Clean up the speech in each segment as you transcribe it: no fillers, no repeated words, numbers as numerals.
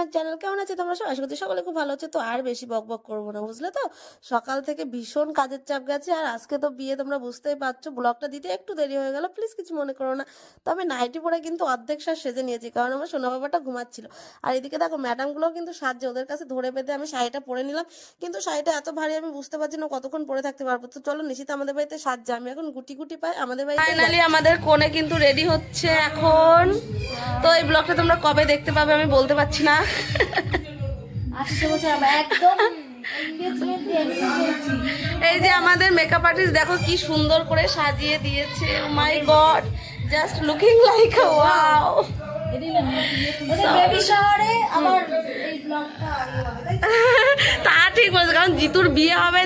আমার চ্যানেল। কেমন আছে তোমরা সবাই? আশা করছি সকলে খুব ভালো আছে। তো আর বেশি বক বক করবো না, বুঝলে তো? সকাল থেকে ভীষণ কাজের চাপ গেছে, আর আজকে তো বিয়ে, তোমরা বুঝতেই পারছো। ব্লগটা দিতে একটু দেরি হয়ে গেল, প্লিজ কিছু মনে করো না। তো আমি নাইটি পরে কিন্তু অর্ধেক সাজ সেজে নিয়েছি, কারণ আমার সোনা বাবাটা ঘুমাচ্ছিল। আর এদিকে দেখো ম্যাডামগুলোও কিন্তু সাজছে, ওদের কাছে ধরে বেঁধে আমি শাড়িটা পরে নিলাম। কিন্তু শাড়িটা এত ভারী, আমি বুঝতে পারছি না কতক্ষণ পরে থাকতে পারবো। তো চলো, নিশিতা আমাদের বাড়িতে সাজছে, আমি এখন গুটি গুটি পাই আমাদের বাড়িতে। ফাইনালি আমাদের কোণে কিন্তু রেডি হচ্ছে এখন। তো এই ব্লগটা তোমরা কবে দেখতে পাবে আমি বলতে পারছি না। এই যে আমাদের মেকআপ আর্টিস্ট দেখো কি সুন্দর করে সাজিয়ে দিয়েছে। Oh my god, just looking like a wow. তা ঠিক বলেছে, কারণ জিতুর বিয়ে হবে।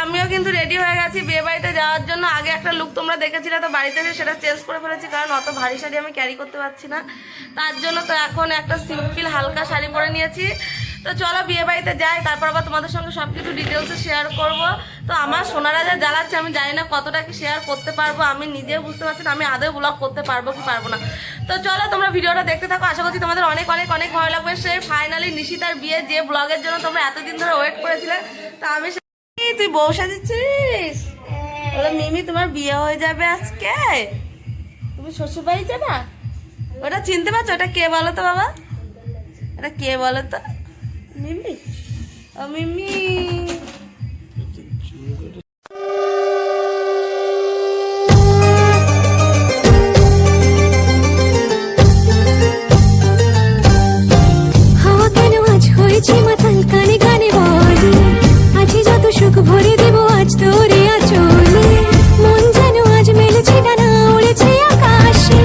আমিও কিন্তু রেডি হয়ে গেছি বিয়ে বাড়িতে যাওয়ার জন্য। আগে একটা লুক তোমরা দেখেছিলে, তো বাড়িতে এসে সেটা চেঞ্জ করে ফেলেছি, কারণ অত ভারী শাড়ি আমি ক্যারি করতে পারছি না। তার জন্য তো এখন একটা সিম্পল হালকা শাড়ি পরে নিয়েছি। তো চলো বিয়ে বাড়িতে যাই, তারপর আবার তোমাদের সঙ্গে সবকিছু ডিটেলসে শেয়ার করব। তো আমার সোনারা যা জ্বালাচ্ছে, আমি জানি না কতটা কি শেয়ার করতে পারবো। আমি নিজেও বুঝতে পারছি না আমি আদৌ ব্লগ করতে পারবো কি পারবো না। তো চলো তোমরা ভিডিওটা দেখতে থাকো, আশা করছি তোমাদের অনেক অনেক অনেক ভালো লাগবে। সে ফাইনালি নিশিতার বিয়ে, যে ব্লগের জন্য তোমরা এতদিন ধরে ওয়েট করেছিলে, তো আমি তুই বউ সাজিয়েছিস। বলো মিমি, তোমার বিয়ে হয়ে যাবে আজকে, তুমি শ্বশুর বাড়ি যাবা। ওটা চিনতে পারছো? ওটা কে বলো তো বাবা? এটা কে বলো তো? মিমি। ও মিমি, হাওয়া কেন আজ হয়েছে মাতাল, কানে কানে বলে আছে যত সুখ ভরে দেব আজ তোরে আঁচলে। মন যেন আজ মেলেছে ডানা, উড়েছে আকাশে,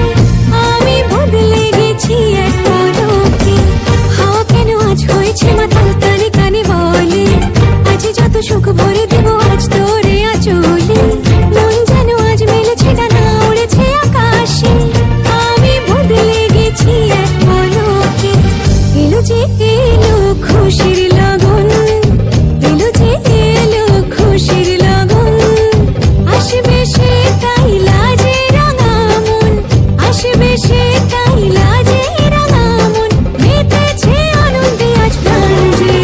আমি বদলে গেছি এক পলকে। হাওয়া কেন আজ হয়েছে মাতাল, কানে কানে বলে আছে যত সুখ ভরে দেব আজ তোরে আঁচলে। মন যেন আজ মেলেছে ডানা, উড়েছে আকাশে, আমি বদলে গেছি এক পলকে। এলো যে এলো খুশির লগন, এলো যে এলো খুশির লগন, আসবে সে তাই লাজে রাঙা মন, আসবে সে তাই লাজে রাঙা মন, মেতেছে আনন্দে আজ প্রাণ যে।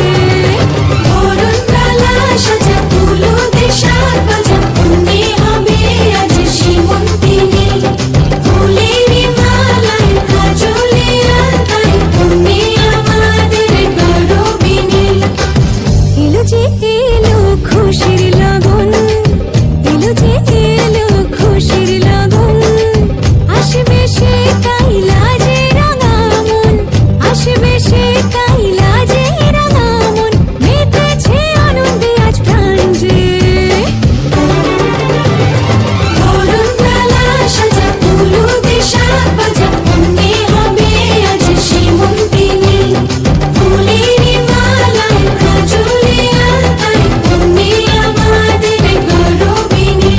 বরণ ডালা সাজা ফুলো দেশার বাজা, অন্যে হবে আজ সীমন্তিনী, ফুলেরই মালায় কাজলে আলতায়, অন্যে আমাদের গৌরবিনী। এলো যে এলো খুশির লগন, এলো যে এলো খুশির লগন, আসবে সে তাই লাজে রাঙা মন, আসবে সে তাই লাজে রাঙা মন, মেতেছে আনন্দে আজ প্রাণ যে। বরণ ডালা সাজা ফুলো দেশার বাজা, অন্যে হবে আজ সীমন্তিনী, ফুলেরই মালায় কাজলে আলতায়, অন্যে আমাদের গৌরবিনী।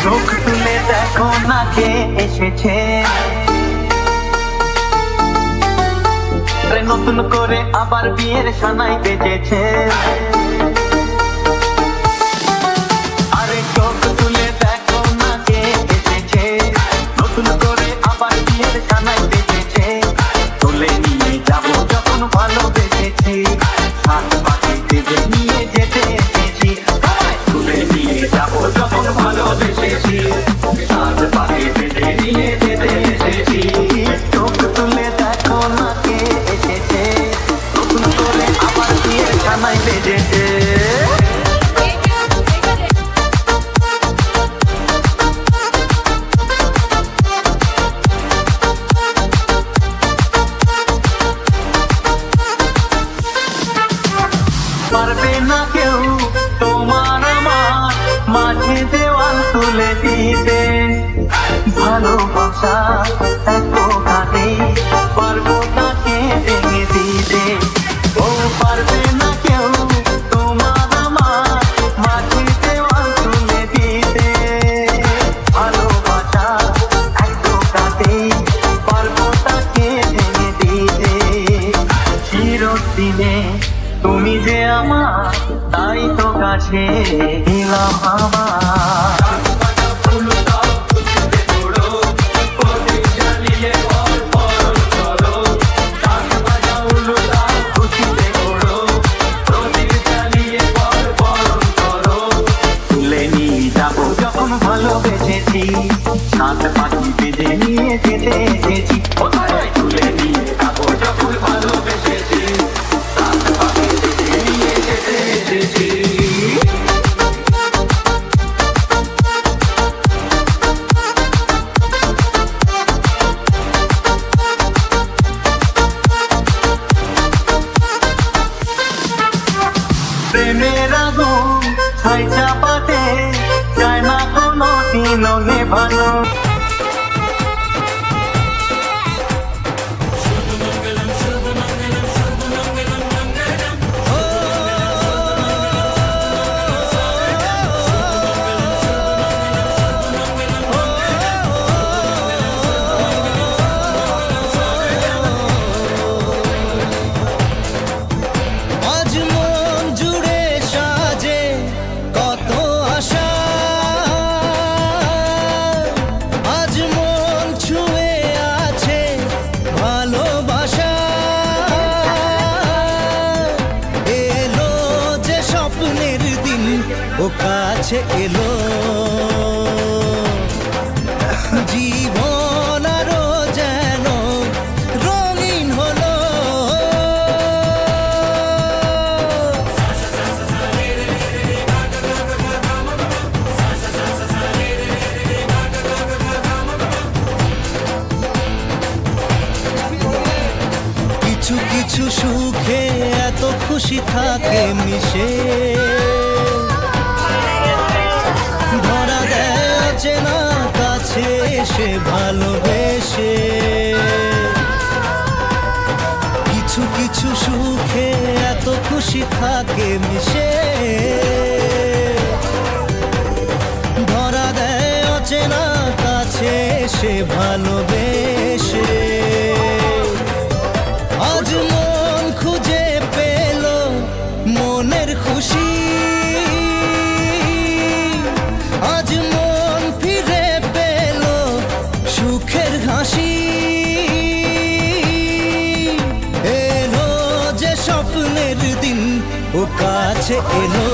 চোখ তুলে দেখো না কে এসেছে, নতুন করে আবার বিয়ের সানাই বেজেছে। আরে চোখ তুলে দেখো না কে এসেছে, নতুন করে আবার বিয়ের সানাই বেজেছে। তুলে নিয়ে যাবো যখন ভালোবেসেছি, সাত পাখি বেঁধে নিয়ে যেতে এসেছি। তুলে নিয়ে যাবো যখন ভালোবেসেছি, সাত পাখি বেঁধে নিয়ে যেতে এসেছি। চোখ তুলে দেখো না কে এসেছে, নতুন করে আবার বিয়ের সানাই বেজেছে। পারবে পারবে না কেউ তোমার আমার মাঝে দেওয়াল তুলে দিতে। ভালোবাসা এত ঘাটে পারবো তাকে ভেঙে দিতে। ও পারবে না কেউ তোমার আমার মাঝে দেওয়াল তুলে দিতে। ভালোবাসা এত ঘাটে পারবো তাকে ভেঙে দিতে। চিরদিনে তুমি যে আমার, তাই তো কাছে এলাম আমার। তুলে নিয়ে যাবো যখন ভালোবেসেছি, সাত পাখি বেঁধে নিয়ে যেতে এসেছি। তুলে নিয়ে যাবো যখন ভালোবেসেছি, সাত পাখি বেঁধে নিয়ে যেতে এসেছি। প্রেমের আগুন ছাই চাপাতে চায় না কোনো দিনও নেভানো। আজ মন জুড়ে সাজে কত আশা, আজ মন ছুঁয়ে আছে ভালোবাসা। এলো যে স্বপ্নের দিন, ও কাছে এলো জীবন আরো যেন রঙিন হলো। কিছু কিছু সুখে এত খুশি থাকে মিশে, ধরা দেয় অচেনা কাছে এসে ভালোবেসে। কিছু কিছু সুখে এত খুশি থাকে মিশে, ধরা দেয় অচেনা কাছে এসে ভালোবেসে। আজ মন খুঁজে পেল মনের খুশি, আজ মন ফিরে পেল সুখের হাসি। এলো যে স্বপ্নের দিন, ও কাছে এলো